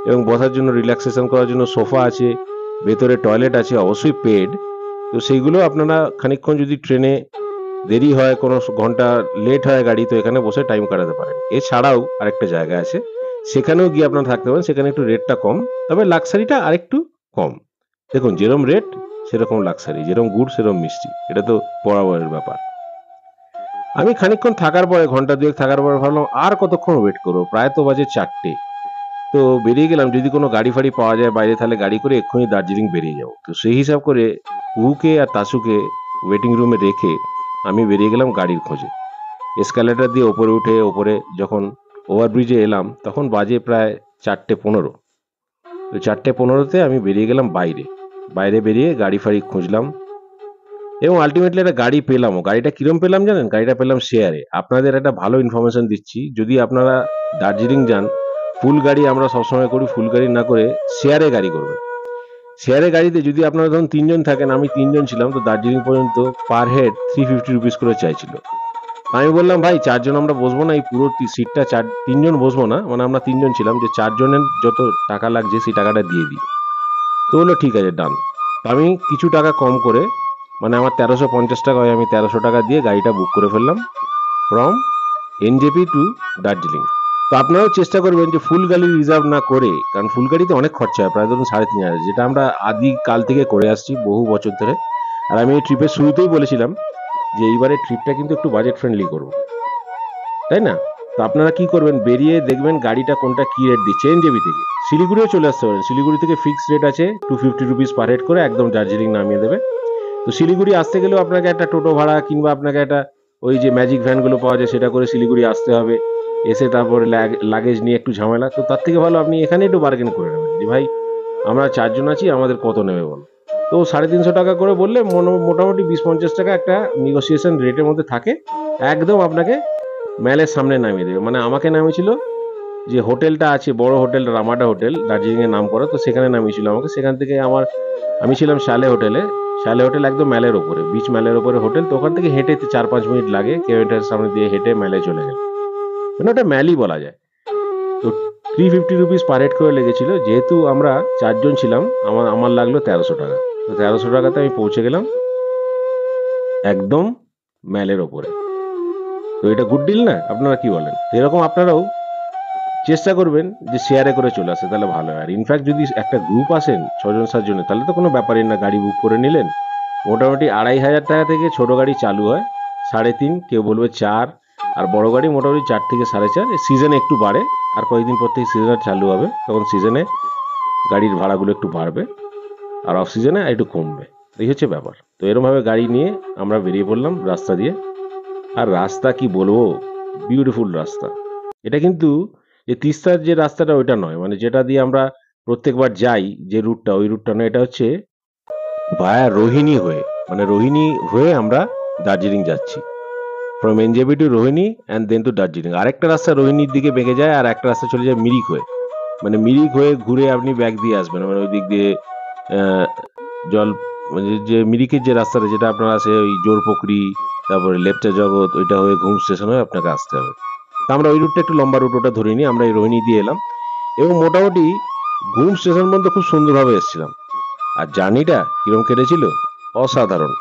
S1: এবং বসার জন্য রিল্যাক্সেশন করার জন্য সোফা আছে, ভেতরে টয়লেট আছে, অবশ্যই পেড। তো সেইগুলো আপনারা খানিকক্ষণ যদি ট্রেনে দেরি হয়, কোনো ঘন্টা লেট হয় গাড়ি, তো এখানে বসে টাইম কাটাতে পারেন। এছাড়াও আরেকটা জায়গা আছে, সেখানেও গিয়ে আপনারা থাকতে পারেন, সেখানে একটু রেটটা কম, তবে লাক্সারিটা আরেকটু কম। দেখুন যেরকম রেট সেরকম লাক্সারি, যেরকম গুড় সেরকম মিষ্টি, এটা তো বরাবরের ব্যাপার। আমি খানিকক্ষণ থাকার পরে, ঘন্টা দুয়েক থাকার পরে ভাবলাম আর কতক্ষণ ওয়েট করবো, প্রায় তো বাজে 4টে। তো বেরিয়ে গেলাম, যদি কোনো গাড়ি ফাড়ি পাওয়া যায় বাইরে তাহলে গাড়ি করে এক্ষুনি দার্জিলিং বেরিয়ে যাবো। তো সেই হিসাব করে কুহুকে আর তাসুকে ওয়েটিং রুমে রেখে আমি বেরিয়ে গেলাম গাড়ির খোঁজে। এসকালেটার দিয়ে ওপরে উঠে, ওপরে যখন ওভারব্রিজে এলাম তখন বাজে প্রায় 4টে 15। তো 4টে 15-তে আমি বেরিয়ে গেলাম বাইরে। বাইরে বেরিয়ে গাড়ি ফাড়ি খুঁজলাম, এবং আলটিমেটলি একটা গাড়ি পেলামও। গাড়িটা কিরম পেলাম জানেন? গাড়িটা পেলাম শেয়ারে। আপনাদের একটা ভালো ইনফরমেশন দিচ্ছি, যদি আপনারা দার্জিলিং যান, ফুল গাড়ি আমরা সবসময় করি, ফুল গাড়ি না করে শেয়ারে গাড়ি করবেন। শেয়ারে গাড়িতে যদি আপনারা ধরুন 3জন থাকেন, আমি 3জন ছিলাম, তো দার্জিলিং পর্যন্ত পার হেড 350 রুপিস করে চাইছিল। আমি বললাম ভাই 4জন আমরা বসবো না, এই পুরো সিটটা 3জন বসবো না, মানে আমরা 3জন ছিলাম, যে 4জনের যত টাকা লাগছে সেই টাকাটা দিয়ে দিই। তো বললো ঠিক আছে ডান। আমি কিছু টাকা কম করে, মানে আমার 1350 টাকা হয়, আমি 1300 টাকা দিয়ে গাড়িটা বুক করে ফেললাম ফ্রম এনজেপি টু দার্জিলিং। তো আপনারাও চেষ্টা করবেন যে ফুল গাড়ি রিজার্ভ না করে, কারণ ফুল গাড়িতে অনেক খরচা হয়, প্রায় ধরুন 3500, যেটা আমরা আদি কাল থেকে করে আসছি বহু বছর ধরে। আর আমি এই ট্রিপের শুরুতেই বলেছিলাম যে এইবারে ট্রিপটা কিন্তু একটু বাজেট ফ্রেন্ডলি করবো, তাই না? তো আপনারা কি করবেন, বেরিয়ে দেখবেন গাড়িটা কোনটা কি রেট দিচ্ছে। এনজেপি থেকে শিলিগুড়িও চলে আসতে পারেন, শিলিগুড়ি থেকে ফিক্স রেট আছে 250 রুপিস পার হেড করে, একদম দার্জিলিং নামিয়ে দেবে। তো শিলিগুড়ি আসতে গেলেও আপনাকে একটা টোটো ভাড়া, কিংবা আপনাকে একটা ওই যে ম্যাজিক ভ্যানগুলো পাওয়া যায় সেটা করে শিলিগুড়ি আসতে হবে, এসে তারপরে লাগেজ নিয়ে একটু ঝামেলা। তো তার থেকে ভালো আপনি এখানে একটু বার্গেন করে নেবেন, যে ভাই আমরা 4জন আছি, আমাদের কত নেবে বলো। তো 350 টাকা করে বললে মোটামুটি 20-50 টাকা একটা নেগোসিয়েশন রেটের মধ্যে থাকে, একদম আপনাকে ম্যালের সামনে নামিয়ে দেবে। মানে আমাকে নামিয়েছিল যে হোটেলটা আছে, বড় হোটেল রামাডা হোটেল, দার্জিলিং এর নাম করা, তো সেখানে নামিয়েছিল আমাকে। সেখান থেকে আমি ছিলাম শালে হোটেলে। শালে হোটেল একদম ম্যালের ওপরে, বিচ ম্যালের ওপরে হোটেল। তো ওখান থেকে হেঁটে 4-5 মিনিট লাগে, কেওয়েটার সামনে দিয়ে হেঁটে ম্যালে চলে গেল, মানে ওটা ম্যালই বলা যায়। তো 350 রুপিস পার হেড করে লেগেছিল, যেহেতু আমরা 4জন ছিলাম, আমার লাগলো 1300 টাকা। তো 1300 টাকাতে আমি পৌঁছে গেলাম একদম ম্যালের ওপরে। তো এটা গুড ডিল না? আপনারা কি বলেন? এরকম আপনারাও চেষ্টা করবেন যে শেয়ারে করে চলে আসে, তাহলে ভালো হয়। আর ইনফ্যাক্ট যদি একটা গ্রুপ আসেন 6জন 7জনের, তাহলে তো কোনো ব্যাপারই না, গাড়ি বুক করে নিলেন। মোটামুটি 2500 টাকা থেকে ছোট গাড়ি চালু হয় 3.5, কেউ বলবে 4, আর বড় গাড়ি মোটামুটি 4 থেকে 4.5। সিজনে একটু বাড়ে, আর কয়েকদিন পর থেকে সিজন চালু হবে, তখন সিজনে গাড়ির ভাড়াগুলো একটু বাড়বে, আর অফ সিজনে একটু কমবে। এই হচ্ছে ব্যাপার। তো এরমভাবে গাড়ি নিয়ে আমরা বেরিয়ে পড়লাম রাস্তা দিয়ে। আর রাস্তা কি বলবো, বিউটিফুল রাস্তা। এটা কিন্তু যে তিস্তার যে রাস্তাটা ওইটা নয়, মানে যেটা দিয়ে আমরা প্রত্যেকবার যাই, যে রুটটা, ওই রুটটা নয়, এটা হচ্ছে ভায়া রোহিণী হয়ে, মানে রোহিণী হয়ে আমরা দার্জিলিং যাচ্ছি, from NJP to Rohini and then to Darjeeling. আরেকটা রাস্তা রোহিণীর দিকে বেঁকে যায়, আর একটা রাস্তা চলে যায় মিরিক হয়ে, মানে মিরিক হয়ে ঘুরে আপনি ব্যাক দিয়ে আসবেন, মানে ওই দিক দিয়ে আহ, জল, মানে যে মিরিকের যে রাস্তাটা, যেটা আপনার আছে ওই জোরপোখরি, তারপরে লেপচা জগৎ, ওইটা হয়ে ঘুম স্টেশন হয়ে আপনাকে আসতে হবে। তো আমরা ওই রুটটা একটু লম্বা রুট, ওটা ধরে নিই, আমরা এই রোহিণী দিয়ে এলাম, এবং মোটামুটি ঘুম স্টেশন পর্যন্ত খুব সুন্দরভাবে এসেছিলাম। আর জার্নিটা কিরম কেটেছিল, অসাধারণ।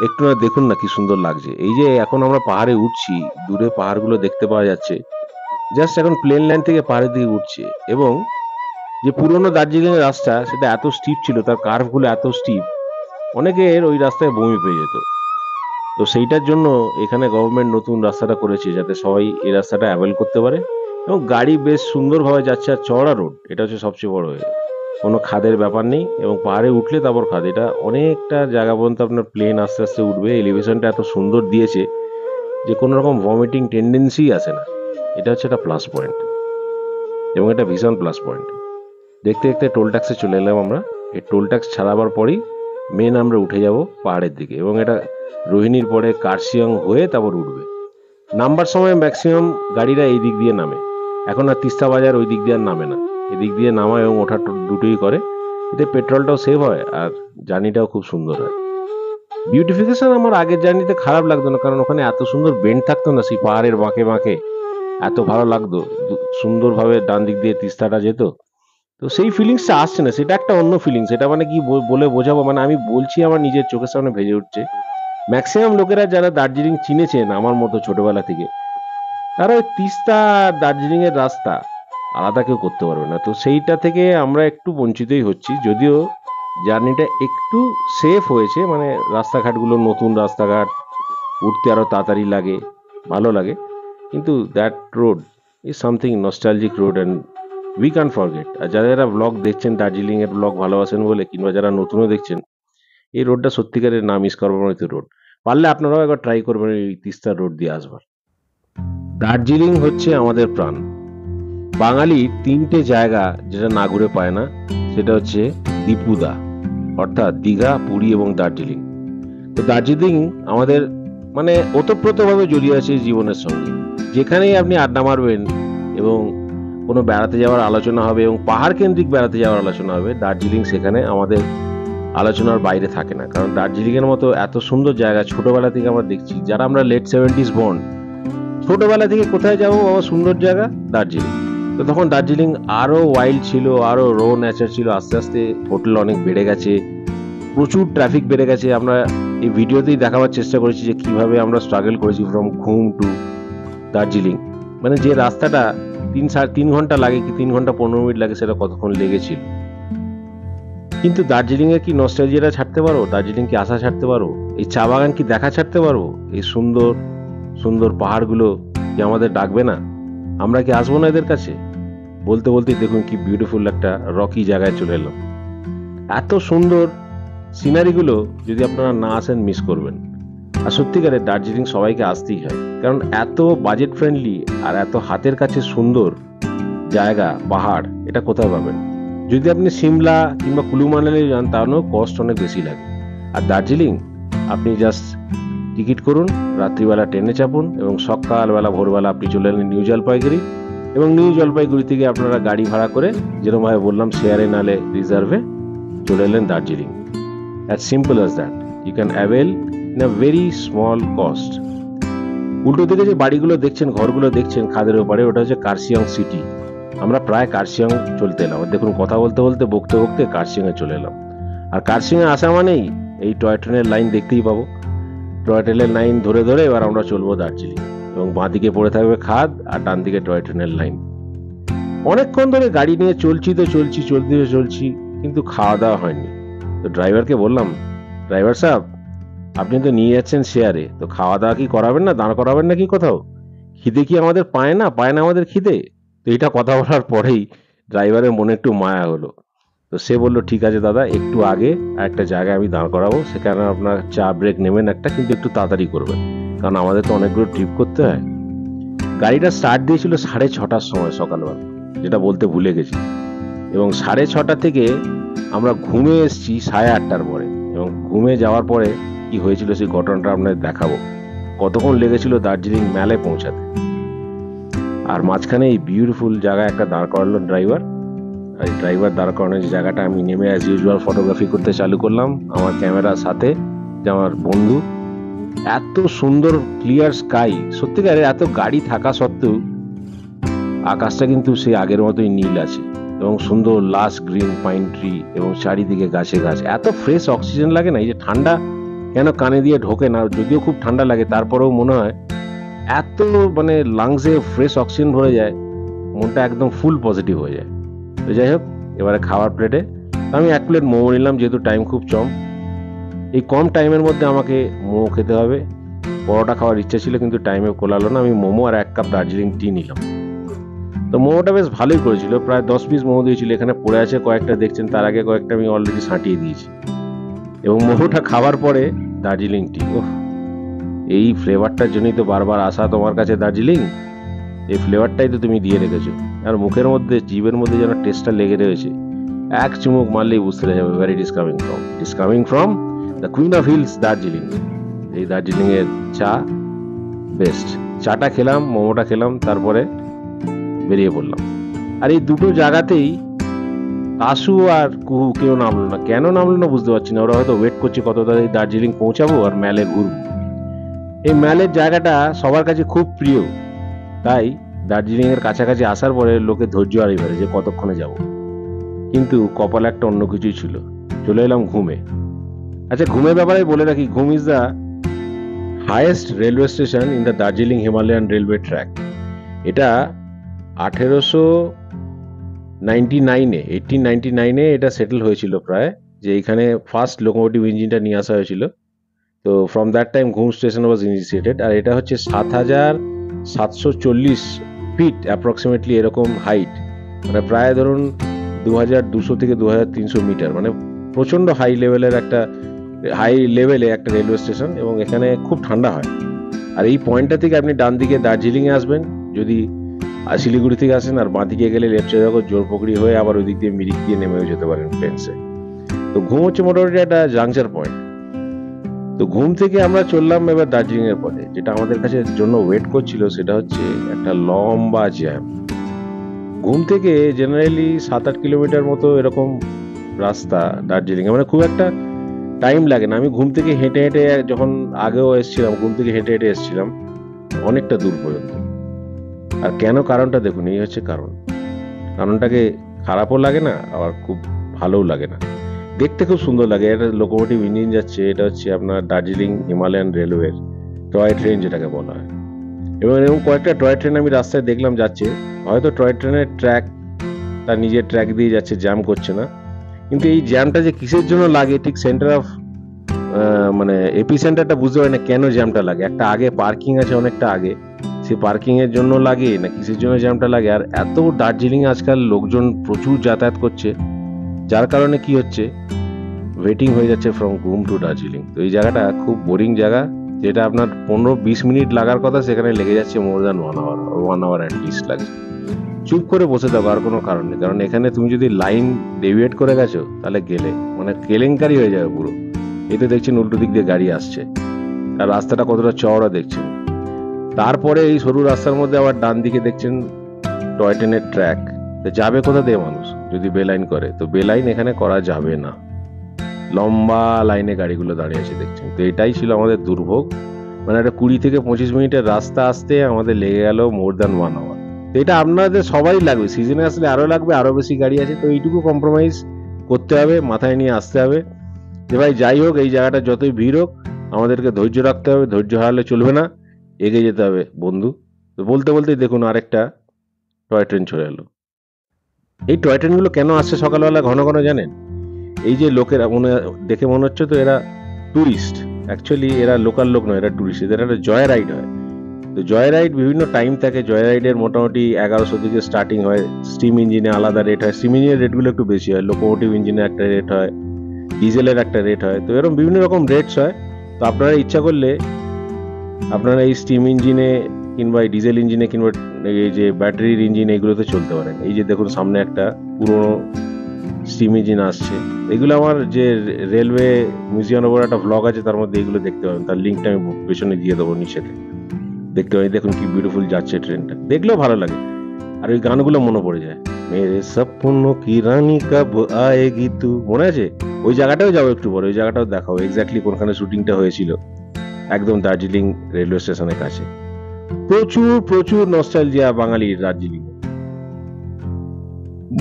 S1: একটু না দেখুন না কি সুন্দর লাগছে। এই যে এখন আমরা পাহাড়ে উঠছি, দূরে পাহাড়গুলো দেখতে পাওয়া যাচ্ছে, জাস্ট এখন প্লেন লাইন থেকে পাহাড়ের দিকে উঠছে। এবং যে পুরোনো দার্জিলিং এর রাস্তা, সেটা এত স্টিপ ছিল, তার কার্ভগুলো এত স্টিপ, অনেকের ওই রাস্তায় বমি পেয়ে যেত। তো সেইটার জন্য এখানে গভর্নমেন্ট নতুন রাস্তাটা করেছে, যাতে সবাই এই রাস্তাটা অ্যাভয়েড করতে পারে, এবং গাড়ি বেশ সুন্দরভাবে যাচ্ছে। আর চওড়া রোড, এটা হচ্ছে সবচেয়ে বড় হয়ে, কোনো খাদের ব্যাপার নেই। এবং পাহাড়ে উঠলে তারপর খাদ, এটা অনেকটা জায়গা পর্যন্ত আপনার প্লেন আস্তে আস্তে উঠবে। এলিভেশনটা এত সুন্দর দিয়েছে যে কোনো রকম ভমিটিং টেন্ডেন্সি আসে না। এটা হচ্ছে একটা প্লাস পয়েন্ট, এবং এটা ভীষণ প্লাস পয়েন্ট। দেখতে দেখতে টোল ট্যাক্সে চলে এলাম আমরা। এই টোল ট্যাক্স ছাড়াবার পরেই মেন আমরা উঠে যাব পাহাড়ের দিকে, এবং এটা রোহিণীর পরে কার্শিয়ং হয়ে তারপর উঠবে। নামবার সময় ম্যাক্সিমাম গাড়িরা এই দিক দিয়ে নামে। এখন আর তিস্তা বাজার ওই দিক দিয়ে আর নামে না, এদিক দিয়ে নামায় এবং ওঠা দুটোই করে। এতে পেট্রোলটাও সেভ হয় আর জার্নিটাও খুব সুন্দর হয়। বিউটিফিকেশন আমার আগের জার্নিতে খারাপ লাগতো না, কারণ ওখানে এত সুন্দর বেন্ড থাকতো না, সেই পাহাড়ের বাঁকে বাঁকে এত ভালো লাগতো, সুন্দরভাবে ডান দিক দিয়ে তিস্তাটা যেত। তো সেই ফিলিংসটা আসছে না, সেটা একটা অন্য ফিলিংস। এটা মানে কি বলে বোঝাবো, মানে আমি বলছি আমার নিজের চোখের সামনে ভেসে উঠছে। ম্যাক্সিমাম লোকেরা যারা দার্জিলিং চিনেছেন আমার মতো ছোটবেলা থেকে, তারা ওই তিস্তা আর দার্জিলিং এর রাস্তা আলাদা কেউ করতে পারবে না। তো সেইটা থেকে আমরা একটু বঞ্চিতই হচ্ছি, যদিও জার্নিটা একটু সেফ হয়েছে, মানে রাস্তাঘাটগুলো নতুন রাস্তাঘাট, উঠতে আরো তাড়াতাড়ি লাগে, ভালো লাগে। কিন্তু that road is something nostalgic road and we can forget. আর যারা ব্লগ দেখছেন, দার্জিলিং এর ব্লগ ভালোবাসেন বলে, কিংবা যারা নতুনও দেখছেন, এই রোডটা সত্যিকারের না মিস করবার মতো রোড। পারলে আপনারাও একবার ট্রাই করবেন এই তিস্তার রোড দিয়ে আসবার। দার্জিলিং হচ্ছে আমাদের প্রাণ। বাঙালির তিনটে জায়গা যেটা না ঘুরে পায় না, সেটা হচ্ছে দীপুদা, অর্থাৎ দীঘা, পুরী এবং দার্জিলিং। তো দার্জিলিং আমাদের মানে ওতপ্রোতভাবে জড়িয়ে আছে জীবনের সঙ্গে। যেখানেই আপনি আড্ডা মারবেন এবং কোনো বেড়াতে যাওয়ার আলোচনা হবে এবং পাহাড় কেন্দ্রিক বেড়াতে যাওয়ার আলোচনা হবে, দার্জিলিং সেখানে আমাদের আলোচনার বাইরে থাকে না। কারণ দার্জিলিং এর মতো এত সুন্দর জায়গা ছোটবেলা থেকে আমরা দেখছি, যারা আমরা লেট 70s বর্ন, ছোটবেলা থেকে কোথায় যাবো বাবা, সুন্দর জায়গা দার্জিলিং। তো তখন দার্জিলিং আরো ওয়াইল্ড ছিল, আরো র নেচার ছিল। আস্তে আস্তে হোটেল অনেক বেড়ে গেছে, প্রচুর ট্রাফিক বেড়ে গেছে। আমরা এই ভিডিওতেই দেখাবার চেষ্টা করেছি যে কিভাবে আমরা স্ট্রাগল করেছি ফ্রম ঘুম টু দার্জিলিং। মানে যে রাস্তাটা 3.5 ঘন্টা লাগে কি 3 ঘন্টা 15 মিনিট লাগে, সেটা কতক্ষণ লেগেছিল। কিন্তু দার্জিলিং এর কি নস্টালজিয়াটা ছাড়তে পারবো? দার্জিলিং কি আশা ছাড়তে পারবো? এই চা বাগান কি দেখা ছাড়তে পারবো? এই সুন্দর সুন্দর পাহাড়গুলো কি আমাদের ডাকবে না? আমরা কি আসবো না এদের কাছে? বলতে বলতেই দেখুন কি বিউটিফুল একটা রকি জায়গায় চলে এলাম। এত সুন্দর সিনারিগুলো যদি আপনারা না আসেন মিস করবেন। আর সত্যিকারের দার্জিলিং সবাইকে আসতেই হয়, কারণ এত বাজেট ফ্রেন্ডলি আর এত হাতের কাছে সুন্দর জায়গা, পাহাড়, এটা কোথায় পাবেন? যদি আপনি সিমলা কিংবা কুলু মানালি যান, তাহলেও কস্ট অনেক বেশি লাগে। আর দার্জিলিং আপনি জাস্ট টিকিট করুন, রাত্রিবেলা ট্রেনে চাপুন এবং সকালবেলা ভোরবেলা আপনি চলে এলেন নিউ জলপাইগুড়ি, এবং নিউ জলপাইগুড়ি থেকে আপনারা গাড়ি ভাড়া করে, যেরকমভাবে বললাম শেয়ারে নালে রিজার্ভে, চলে এলেন Darjeeling. As simple as that, you can avail in a very small cost. উল্টো দিকে যে বাড়িগুলো দেখছেন, ঘরগুলো দেখছেন খাদের ওপারে, ওটা হচ্ছে কার্শিয়ং সিটি। আমরা প্রায় কার্শিয়ং চলতে এলাম, দেখুন কথা বলতে বলতে বকতে বকতে কার্শিয়ংয়ে চলে এলাম। আর কার্শিয়ংয়ে আসা মানেই এই টয় ট্রেনের লাইন দেখতেই পাবো। টয় ট্রেনের লাইন ধরে ধরে এবার আমরা চলবো দার্জিলিং, এবং বাঁদিকে পড়ে থাকবে খাদ আর ডান দিকে টয় ট্রেনের লাইন। অনেকক্ষণ ধরে গাড়ি নিয়ে চলছি তো চলছি, কিন্তু খাওয়া দাওয়া হয়নি। তো ড্রাইভারকে বললাম, ড্রাইভার সাহেব আপনি তো নিয়ে যাচ্ছেন শেয়ারে, তো খাওয়া দাওয়া কি করাবেন না, দাঁড় করাবেন নাকি কোথাও? খিদে কি আমাদের পায় না আমাদের খিদে? তো এটা কথা বলার পরেই ড্রাইভারের মনে একটু মায়া হলো। তো সে বলল, ঠিক আছে দাদা, একটু আগে একটা জায়গায় আমি দাঁড় করাবো, সেখানে আপনার চা ব্রেক নেবেন একটা, কিন্তু একটু তাড়াতাড়ি করবেন, কারণ আমাদের তো অনেকগুলো ট্রিপ করতে হয়। গাড়িটা স্টার্ট দিয়েছিল 6:30 সময় সকালবেলা, যেটা বলতে ভুলে গেছি। এবং 6:30 থেকে আমরা ঘুমে এসেছি 8:30টার পরে, এবং ঘুমে যাওয়ার পরে কি হয়েছিল সেই ঘটনাটা আপনাদের দেখাবো। কতক্ষণ লেগেছিল দার্জিলিং ম্যালে পৌঁছাতে। আর মাঝখানে এই বিউটিফুল জায়গায় একটা দাঁড় করালো ড্রাইভার। আর এই ড্রাইভার দাঁড় করানোর যে জায়গাটা, আমি নেমে অ্যাজ ইউজুয়াল ফটোগ্রাফি করতে চালু করলাম, আমার ক্যামেরার সাথে যে আমার বন্ধু। এত সুন্দর ক্লিয়ার স্কাই, সত্যিকারের এত গাড়ি থাকা সত্ত্বেও আকাশটা কিন্তু সেই আগের মতোই নীল আছে, এবং সুন্দর লাস গ্রিন পাইন ট্রি, এবং চারিদিকে গাছে গাছ। এত ফ্রেশ অক্সিজেন লাগে না, এই যে ঠান্ডা কেন কানে দিয়ে ঢোকে না, যদিও খুব ঠান্ডা লাগে, তারপরেও মনে হয় এত মানে লাংসে ফ্রেশ অক্সিজেন ভরে যায়, মনটা একদম ফুল পজিটিভ হয়ে যায়। তো যাই হোক, এবারে খাওয়ার প্লেটে আমি 1 প্লেট মোমো নিলাম, যেহেতু টাইম খুব কম। এই কম টাইমের মধ্যে আমাকে মোমো খেতে হবে। পরোটা খাওয়ার ইচ্ছা ছিল, কিন্তু টাইমে কোলালো না। আমি মোমো আর 1 কাপ দার্জিলিং টি নিলাম। তো মোমোটা বেশ ভালোই করেছিল, প্রায় 10 পিস মোমো দিয়েছিল। এখানে পড়ে আছে কয়েকটা, দেখছেন, তার আগে কয়েকটা আমি অলরেডি ছাঁটিয়ে দিয়েছি। এবং মোমোটা খাওয়ার পরে দার্জিলিং টি, এই ফ্লেভারটার জন্যই তো বারবার আসা তোমার কাছে দার্জিলিং। এই ফ্লেভারটাই তো তুমি দিয়ে রেখেছো, আর মুখের মধ্যে, জিভের মধ্যে যেন টেস্টটা লেগে রয়েছে। এক চুমুক মারলেই বুঝতে যাবে where it is coming from. It is coming from the queen of hills Darjeeling. এই দার্জিলিং এর চা বেস্ট, চাটা খেলাম, মোমোটা খেলাম, তারপরে বেরিয়ে পড়লাম। আর এই দুটো জায়গাতেই কাসু আর কুহু কেউ নামলো না। কেন নামলো না বুঝতে পারছি না। ওরা হয়তো ওয়েট করছে কত তাড়াতাড়ি দার্জিলিং পৌঁছাবো আর ম্যালে ঘুরবো। এই ম্যালের জায়গাটা সবার কাছে খুব প্রিয়, তাই দার্জিলিং এর কাছাকাছি আসার পরে লোকে ধৈর্য হারিয়ে ফেলে যে কতক্ষণে যাব। কিন্তু কপালে একটা অন্য কিছুই ছিল, চলে এলাম ঘুমে। আচ্ছা, ঘুমের ব্যাপারে বলে রাখি, ঘুম is the highest railway station in the Darjeeling Himalayan railway track. এটা 1899-এ এটা সেটেল হয়েছিল প্রায়, যে এখানে ফার্স্ট লোকোমোটিভ ইঞ্জিনটা নিয়ে আসা হয়েছিল। তো ফ্রম দ্যাট টাইম ঘুম স্টেশন ওয়াজ ইনিশিয়েটেড। আর এটা হচ্ছে 7,740 ফিট অ্যাপ্রক্সিমেটলি এরকম হাইট, মানে প্রায় ধরুন 2,200 থেকে 2,300 মিটার, মানে প্রচন্ড হাই লেভেলে একটা রেলওয়ে স্টেশন। এবং এখানে খুব ঠান্ডা হয়। আর এই পয়েন্টটা থেকে আপনি ডান দিকে দার্জিলিংয়ে আসবেন যদি শিলিগুড়ি থেকে আসেন, আর বাঁ দিকে গেলে লেফট সাইডে জোরপোখরি হয়ে আবার ওই দিক দিয়ে মিরিক দিয়ে নেমেও যেতে পারেন প্লেন্সে। তো ঘুম হচ্ছে মোটামুটি একটা জাংচার পয়েন্ট। তো ঘুম থেকে আমরা চললাম এবার দার্জিলিং এর পথে। যেটা আমাদের কাছে জন্য ওয়েট করছিল সেটা হচ্ছে একটা লম্বা জ্যাম। ঘুম থেকে জেনারেলি 7-8 কিলোমিটার মতো এরকম রাস্তা দার্জিলিং, মানে খুব একটা টাইম লাগে না। আমি ঘুম থেকে হেঁটে হেঁটে যখন আগেও এসেছিলাম, ঘুম থেকে হেঁটে হেঁটে এসেছিলাম অনেকটা দূর পর্যন্ত। আর কেন, কারণটা দেখুন, এই হচ্ছে কারণটাকে খারাপও লাগে না আবার খুব ভালোও লাগে না। দেখতে খুব সুন্দর লাগে। এটা লোকোমোটিভ ইঞ্জিন যাচ্ছে। এটা হচ্ছে আপনার দার্জিলিং হিমালয়ান রেলওয়ের টয় ট্রেন যেটাকে বলা হয়। এবং এরকম কয়েকটা টয় ট্রেন আমি রাস্তায় দেখলাম যাচ্ছে। হয়তো টয় ট্রেনের ট্র্যাক তার নিজের ট্র্যাক দিয়ে যাচ্ছে, জ্যাম করছে না। কিন্তু এই জ্যামটা যে কিসের জন্য লাগে, ঠিক সেন্টার অফ মানে এপি সেন্টারটা বুঝতে পারি না কেন জ্যামটা লাগে। একটা আগে পার্কিং আছে অনেকটা আগে, সেই পার্কিং এর জন্য লাগে না কিসের জন্য জ্যামটা লাগে। আর এত দার্জিলিং আজকাল লোকজন প্রচুর যাতায়াত করছে, যার কারণে কি হচ্ছে, ওয়েটিং হয়ে যাচ্ছে ফ্রম ঘুম টু দার্জিলিং। তো এই জায়গাটা খুব বোরিং জায়গা, যেটা আপনার 15-20 মিনিট লাগার কথা সেখানে লেগে যাচ্ছে মোর দ্যান 1 আওয়ার অ্যাটলিস্ট লাগে। চুপ করে বসে থাকো, আর কোনো কারণ নেই। কারণ এখানে তুমি যদি লাইন ডেভিয়েট করে গেছো তাহলে গেলে মানে কেলেঙ্কারি হয়ে যাবে পুরো। এই তো দেখছেন উল্টো দিক দিয়ে গাড়ি আসছে, আর রাস্তাটা কতটা চওড়া দেখছেন। তারপরে এই সরু রাস্তার মধ্যে আবার ডান দিকে দেখছেন টয় ট্রেনের ট্র্যাক। যাবে কোথা দিয়ে মানুষ যদি বেলাইন করে? তো বেলাইন এখানে করা যাবে না, লম্বা লাইনে গাড়িগুলো দাঁড়িয়ে আছে দেখছেন। তো এটাই ছিল আমাদের দুর্ভোগ, মানে একটা 20 থেকে 25 মিনিটের রাস্তা আসতে আমাদের লেগে গেল মোর দ্যান 1 আওয়ার। তো এটা আপনাদের সবাই লাগবে, সিজনে আসলে আরো লাগবে, আরো বেশি গাড়ি আছে। তো এইটুকু কম্প্রোমাইজ করতে হবে, মাথায় নিয়ে আসতে হবে যে ভাই যাই হোক এই জায়গাটা যতই ভিড় হোক আমাদেরকে ধৈর্য রাখতে হবে, ধৈর্য হারালে চলবে না, এগিয়ে যেতে হবে বন্ধু। তো বলতে বলতেই দেখুন আরেকটা টয় ট্রেন চলে এলো। এই টয় ট্রেনগুলো কেন আসছে সকালবেলা ঘন ঘন জানেন? এই যে লোকেরা দেখে মনে হচ্ছে তো এরা টুরিস্ট, অ্যাকচুয়ালি এরা লোকাল লোক নয়, এরা টুরিস্ট। এদের একটা জয় রাইড হয়। তো জয় রাইড বিভিন্ন টাইম থাকে। জয় রাইডের মোটামুটি 1100 থেকে স্টার্টিং হয়। স্টিম ইঞ্জিনে আলাদা রেট হয়, স্টিম ইঞ্জিনের রেটগুলো একটু বেশি হয়। লোকোমোটিভ ইঞ্জিনে একটা রেট হয়, ডিজেলের একটা রেট হয়। তো এরকম বিভিন্ন রকম রেটস হয়। তো আপনারা ইচ্ছা করলে আপনারা এই স্টিম ইঞ্জিনে কিংবা ডিজেল ইঞ্জিনে কিংবা এই যে ব্যাটারির ইঞ্জিন এগুলোতে চলতে পারেন। এই যে দেখুন সামনে একটা পুরোনো স্টিম ইঞ্জিন আসছে। এগুলো আমার যে রেলওয়ে মিউজিয়ামের উপর একটা ব্লগ আছে, তার মধ্যে এগুলো দেখতে পাবেন। তার লিঙ্কটা আমি পেছনে দিয়ে দেবো নিচেতে, দেখতে পাবেন। দেখুন কি বিউটিফুল যাচ্ছে ট্রেনটা, দেখলেও ভালো লাগে। আর ওই গানগুলো মনে পড়ে যায়, মেরে সপনো কি রানী কব আয়েগি তু, মনে আছে? ওই জায়গাটাও যাবো একটু পরে, ওই জায়গাটাও দেখাবো এক্স্যাক্টলি কোনখানে শুটিংটা হয়েছিল, একদম দার্জিলিং রেলওয়ে স্টেশনের কাছে। প্রচুর প্রচুর নস্টালজিয়া বাঙালির দার্জিলিং।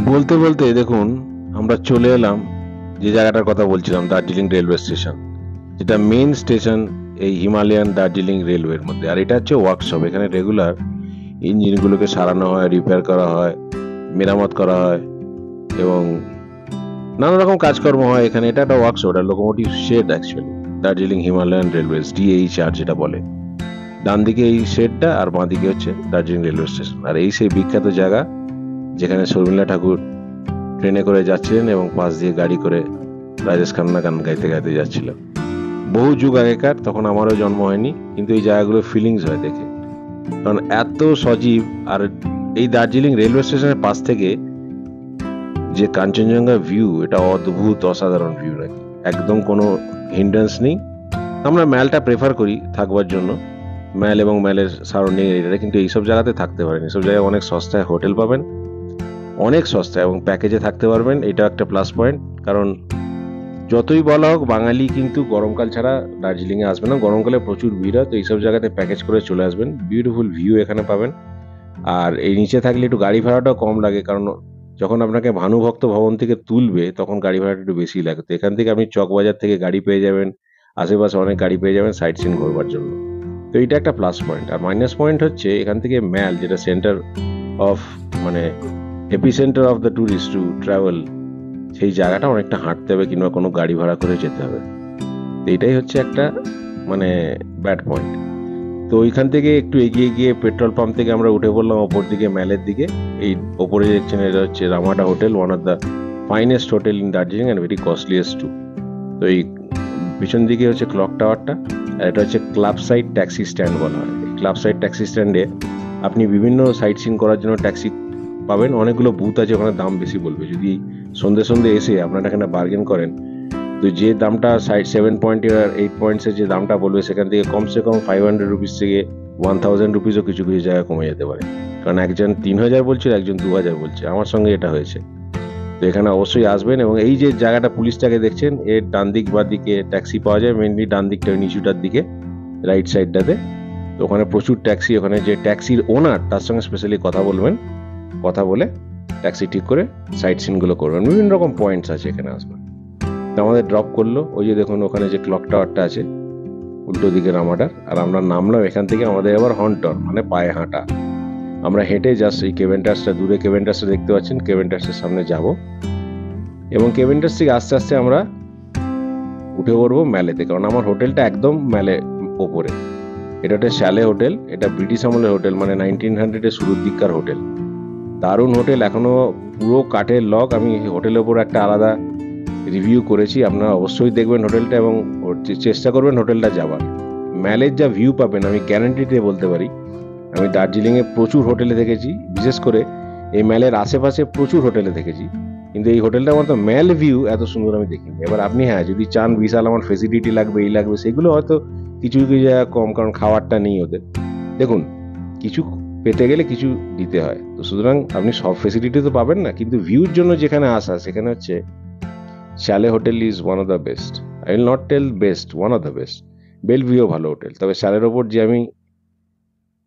S1: বলতে বলতে দেখুন আমরা চলে এলাম যে জায়গাটার কথা বলছিলাম, দার্জিলিং রেলওয়ে স্টেশন, যেটা মেইন স্টেশন এই হিমালয়ান দার্জিলিং রেলওয়ের মধ্যে। আর এটা হচ্ছে ওয়ার্কশপ। এখানে রেগুলার ইঞ্জিনগুলোকে সারানো হয়, রিপেয়ার করা হয়, মেরামত করা হয় এবং নানা রকম কাজকর্ম হয় এখানে। এটা একটা ওয়ার্কশপ, এটা locomotive shed actually, Darjeeling Himalayan railways, DHR যেটা বলে। ডান দিকে এই শেডটা আর বাঁ দিকে হচ্ছে দার্জিলিং রেলওয়ে স্টেশন। আর এই সেই বিখ্যাত জায়গা যেখানে শর্মিলা ঠাকুর ট্রেনে করে যাচ্ছিলেন এবং পাশ দিয়ে গাড়ি করে রাজেশ খান্না গান গাইতে গাইতে যাচ্ছিল। বহু যুগ আগেকার, তখন আমারও জন্ম হয়নি, কিন্তু এই জায়গাগুলো ফিলিংস হয় দেখে, কারণ এত সজীব। আর এই দার্জিলিং রেলওয়ে স্টেশনের পাশ থেকে যে কাঞ্চনজঙ্ঘা ভিউ, এটা অদ্ভুত অসাধারণ ভিউ নাকি, একদম কোনো হিন্ড্রেন্স নেই। আমরা ম্যালটা প্রেফার করি থাকবার জন্য, ম্যাল এবং ম্যালের সারাউন্ডিং এরিয়াটা, কিন্তু এইসব জায়গাতে থাকতে পারেন। এসব জায়গায় অনেক সস্তায় হোটেল পাবেন, অনেক সস্তায়, এবং প্যাকেজে থাকতে পারবেন। এটা একটা প্লাস পয়েন্ট। কারণ যতই বলা হোক, বাঙালি কিন্তু গরমকাল ছাড়া দার্জিলিংয়ে আসবে না। গরমকালে প্রচুর ভিড় হয়, তো এইসব জায়গাতে প্যাকেজ করে চলে আসবেন। বিউটিফুল ভিউ এখানে পাবেন। আর এই নিচে থাকলে একটু গাড়ি ভাড়াটাও কম লাগে, কারণ যখন আপনাকে ভানুভক্ত ভবন থেকে তুলবে তখন গাড়ি ভাড়াটা একটু বেশি লাগে। তো এখান থেকে আপনি চকবাজার থেকে গাড়ি পেয়ে যাবেন, আশেপাশে অনেক গাড়ি পেয়ে যাবেন সাইট সিন ঘোরবার জন্য। তো এটা একটা প্লাস পয়েন্ট। আর মাইনাস পয়েন্ট হচ্ছে এখান থেকে ম্যাল, যেটা সেন্টার অফ, মানে epicentre of the tourist to travel, সেই জায়গাটা অনেকটা হাঁটতে হবে কিংবা কোনো গাড়ি ভাড়া করে যেতে হবে। তো এটাই হচ্ছে একটা মানে ব্যাড পয়েন্ট। তো ওইখান থেকে একটু এগিয়ে গিয়ে পেট্রোল পাম্প থেকে আমরা উঠে পড়লাম ওপর দিকে, ম্যালের দিকে। এই ওপরে দেখছেন এটা হচ্ছে Ramada hotel, one of the finest hotel in Darjeeling and very costliest too. তো এই পিছন দিকে হচ্ছে ক্লক টাওয়ারটা, আর এটা হচ্ছে ক্লাব সাইড ট্যাক্সি স্ট্যান্ড বলা হয়। এই ক্লাব সাইড ট্যাক্সি স্ট্যান্ডে আপনি বিভিন্ন সাইট সিন করার জন্য ট্যাক্সি পাবেন। অনেকগুলো বুথ আছে, ওখানে দাম বেশি বলবে। যদি সন্ধে সন্ধে এসে আপনারা এখানে বার্গেন করেন, তো যে দামটা 7 পয়েন্ট আর 8 পয়েন্টসের যে দামটা বলবে, সেখান থেকে কমসে কম 500 রুপিস থেকে 1000 রুপিসও কিছু কিছু জায়গায় কমে যেতে পারে। কারণ একজন 3000 বলছে, একজন 2000 বলছে। আমার সঙ্গে এটা হয়েছে। তো এখানে অবশ্যই আসবেন। এবং এই যে জায়গাটা পুলিশটাকে দেখছেন, এর ডান দিক বা দিকে ট্যাক্সি পাওয়া যায়, মেনলি ডান দিকটা নিচুটার দিকে, রাইট সাইডটাতে। তো ওখানে প্রচুর ট্যাক্সি। ওখানে যে ট্যাক্সির ওনার, তার সঙ্গে স্পেশালি কথা বলবেন, কথা বলে ট্যাক্সি ঠিক করে সাইট সিনগুলো করবেন। বিভিন্ন রকম পয়েন্টস আছে এখানে আসবেন। তো আমাদের ড্রপ করলো, ওই যে দেখুন ওখানে যে ক্লক টাওয়ারটা আছে উল্টো দিকে রামাডার, আর আমরা নামলাম এখান থেকে। আমাদের এবার হন্টন, মানে পায়ে হাঁটা। আমরা হেঁটে জাস্ট এই কেভেন্টাসটা, দূরে কেভেন্টাসটা দেখতে পাচ্ছেন, কেভেন্টাসের সামনে যাব, এবং কেভেন্টাস থেকে আস্তে আস্তে আমরা উঠে পড়বো ম্যালেতে। কারণ আমার হোটেলটা একদম ম্যালে ওপরে। এটা একটা শ্যালে হোটেল। এটা ব্রিটিশ আমলের হোটেল, মানে 1900-এর শুরুর দিককার হোটেল। দারুণ হোটেল, এখনো পুরো কাঠের লক। আমি হোটেলের উপর একটা আলাদা রিভিউ করেছি, আপনারা অবশ্যই দেখবেন হোটেলটা এবং চেষ্টা করবেন হোটেলটা যাবার। ম্যালের যা ভিউ পাবেন আমি গ্যারান্টি দিয়ে বলতে পারি। আমি দার্জিলিংয়ে প্রচুর হোটেলে দেখেছি, বিশেষ করে এই ম্যালের আশেপাশে প্রচুর হোটেলে দেখেছি, কিন্তু এই হোটেলটার মতো ম্যাল ভিউ এত সুন্দর আমি দেখিনি। এবার আপনি হ্যাঁ যদি চান বিশাল আমার ফেসিলিটি লাগবে, এই লাগবে, সেগুলো হয়তো কিছু কিছু জায়গা কম, কারণ খাবারটা নেই ওদের। দেখুন, কিছু পেতে গেলে কিছু দিতে হয়। তো সুতরাং আপনি সব ফেসিলিটি তো পাবেন না, কিন্তু ভিউর জন্য যেখানে আসা, সেখানে হচ্ছে Chalet hotel is one of the best. I will not tell best, one of the best. Bellevue ভালো হোটেল। তবে শ্যালের ওপর যে আমি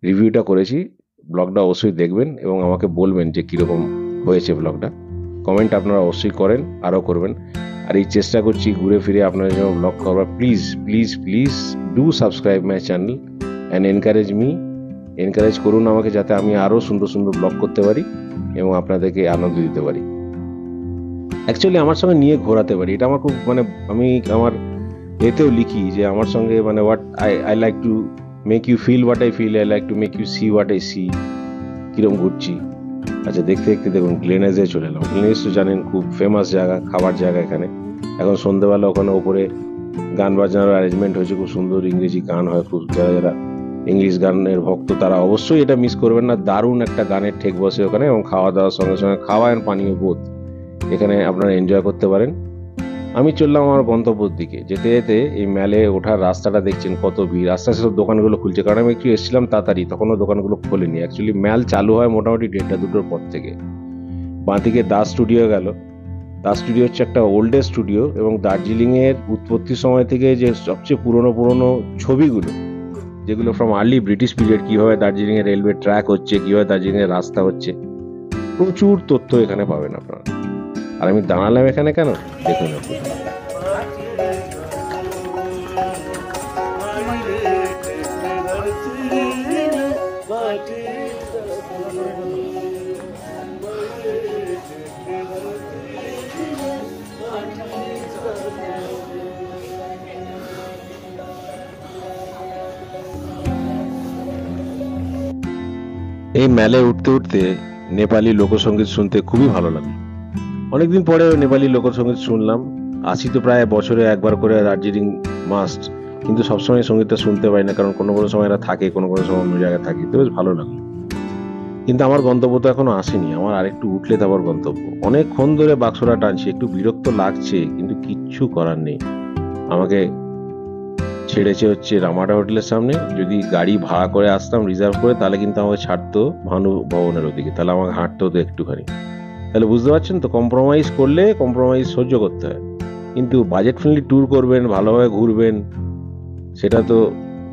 S1: রিভিউটা করেছি, ব্লগটা অবশ্যই দেখবেন এবং আমাকে বলবেন যে কীরকম হয়েছে ব্লগটা। কমেন্ট আপনারা অবশ্যই করেন, আরও করবেন। আর এই চেষ্টা করছি ঘুরে ফিরে আপনাদের জন্য ব্লগ করবার। Please please please do subscribe my channel and encourage করুন আমাকে, যাতে আমি আরও সুন্দর সুন্দর ব্লগ করতে পারি এবং আপনাদেরকে আনন্দ দিতে পারি। অ্যাকচুয়ালি আমার সঙ্গে নিয়ে ঘোরাতে পারি, এটা আমার খুব মানে, আমি আমার এতেও লিখি যে আমার সঙ্গে মানে what I like to make you feel what I feel, I like to make you see what I see. কিরম ঘুরছি। আচ্ছা, দেখতে দেখতে দেখুন গ্লেনেজে চলে এলাম। গ্লেনেজ তো জানেন খুব ফেমাস জায়গা, খাবার জায়গা। এখানে এখন সন্ধ্যেবেলা ওখানে ওপরে গান বাজনার অ্যারেঞ্জমেন্ট হয়েছে, খুব সুন্দর ইংরেজি গান হয়। খুব যারা যারা ইংলিশ গানের ভক্ত তারা অবশ্যই এটা মিস করবেন না। দারুণ একটা গানের ঠেক বসে ওখানে, এবং খাওয়া দাওয়ার সঙ্গে সঙ্গে খাওয়া আর পানীয় বোধ এখানে আপনারা এনজয় করতে পারেন। আমি চললাম আমার গন্তব্যের দিকে। যেতে যেতে এই ম্যালে ওঠার রাস্তাটা দেখছেন কত ভিড়। আস্তে আস্তে সব দোকানগুলো খুলছে, কারণ আমি একটু এসেছিলাম তাড়াতাড়ি, তখনও দোকানগুলো খোলেনি। অ্যাকচুয়ালি ম্যাল চালু হয় মোটামুটি 1:30-2টোর পর থেকে। বাঁদিকে দাস স্টুডিও গেল। দাস স্টুডিও হচ্ছে একটা ওল্ডেস্ট স্টুডিও, এবং দার্জিলিংয়ের উৎপত্তির সময় থেকে যে সবচেয়ে পুরনো ছবিগুলো, যেগুলো ফ্রম আর্লি ব্রিটিশ পিরিয়ড, কীভাবে দার্জিলিংয়ের রেলওয়ে ট্র্যাক হচ্ছে, কীভাবে দার্জিলিংয়ের রাস্তা হচ্ছে, প্রচুর তথ্য এখানে পাবেন আপনারা। আর আমি দাঁড়ালাম এখানে কেন, দেখুন আপনি। এই মেলে উঠতে উঠতে নেপালি লোকসঙ্গীত শুনতে খুবই ভালো লাগে। অনেকদিন পরে নেপালি লোকসঙ্গীত শুনলাম। আসি তো প্রায় বছরে একবার করে দার্জিলিং মাস্ট, কিন্তু সবসময় সঙ্গীতটা শুনতে পাই না, কারণ কোনো কোনো সময় এরা থাকে, কোনো কোনো সময় অন্য জায়গায় থাকে। তো বেশ ভালো লাগে। কিন্তু আমার গন্তব্য তো এখনো আসেনি। আমার আরেকটু উঠলে তারপর গন্তব্য। অনেকক্ষণ ধরে বাক্সটা টানছি, একটু বিরক্ত লাগছে, কিন্তু কিচ্ছু করার নেই। আমাকে ছেড়েছে হচ্ছে রামাডা হোটেলের সামনে। যদি গাড়ি ভাড়া করে আসতাম রিজার্ভ করে, তাহলে কিন্তু আমাকে ছাড়তো ভানু ভবনের ওদিকে, তাহলে আমাকে হাঁটতে হতো একটুখানি। তাহলে বুঝতে পারছেন তো, কম্প্রোমাইজ করলে কম্প্রোমাইজ সহ্য করতে হয়। কিন্তু বাজেট ফ্রেন্ডলি ট্যুর করবেন, ভালোভাবে ঘুরবেন, সেটা তো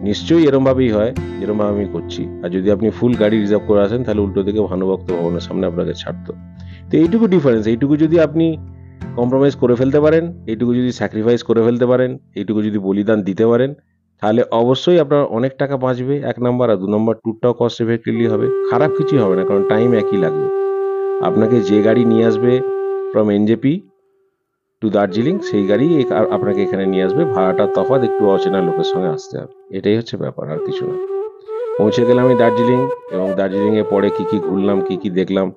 S1: নিশ্চয়ই এরমভাবেই হয় যেরমভাবে আমি করছি। আর যদি আপনি ফুল গাড়ি রিজার্ভ করে আসেন, তাহলে উল্টো দিকে ভানুভক্ত ভবনের সামনে আপনাকে ছাড়তো। তো এইটুকু ডিফারেন্স, এইটুকু যদি আপনি কম্প্রোমাইজ করে ফেলতে পারেন, এইটুকু যদি স্যাক্রিফাইস করে ফেলতে পারেন, এইটুকু যদি বলিদান দিতে পারেন, তাহলে অবশ্যই আপনার অনেক টাকা বাঁচবে 1 নম্বর। আর 2 নম্বর, ট্যুরটাও কস্ট এফেক্টিভলি হবে, খারাপ কিছুই হবে না, কারণ টাইম একই লাগবে। আপনাকে যে গাড়ি নিয়ে আসবে ফ্রম এনজেপি টু দার্জিলিং, সেই গাড়ি আপনাকে এখানে নিয়ে আসবে। ভাড়াটার তফাৎ, একটু অচেনা লোকের সঙ্গে আসতে হবে, এটাই হচ্ছে ব্যাপার, আর কিছু না। পৌঁছে গেলাম আমি দার্জিলিং, এবং দার্জিলিংয়ে পরে কি কি ঘুরলাম, কি কি দেখলাম,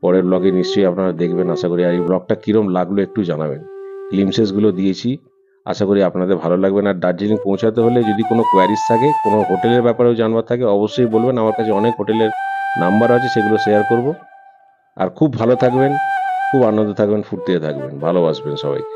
S1: পরের ব্লগে নিশ্চয়ই আপনারা দেখবেন আশা করি। আর এই ব্লগটা কিরম লাগলো একটু জানাবেন। গ্লিমসেসগুলো দিয়েছি, আশা করি আপনাদের ভালো লাগবেন। আর দার্জিলিং পৌঁছাতে হলে যদি কোনো কোয়ারিজ থাকে, কোনো হোটেলের ব্যাপারেও জানবার থাকে, অবশ্যই বলবেন। আমার কাছে অনেক হোটেলের নাম্বার আছে, সেগুলো শেয়ার করব। আর খুব ভালো থাকবেন, খুব আনন্দ থাকবেন, ফুর্তিতে থাকবেন, ভালোবাসবেন সবাইকে।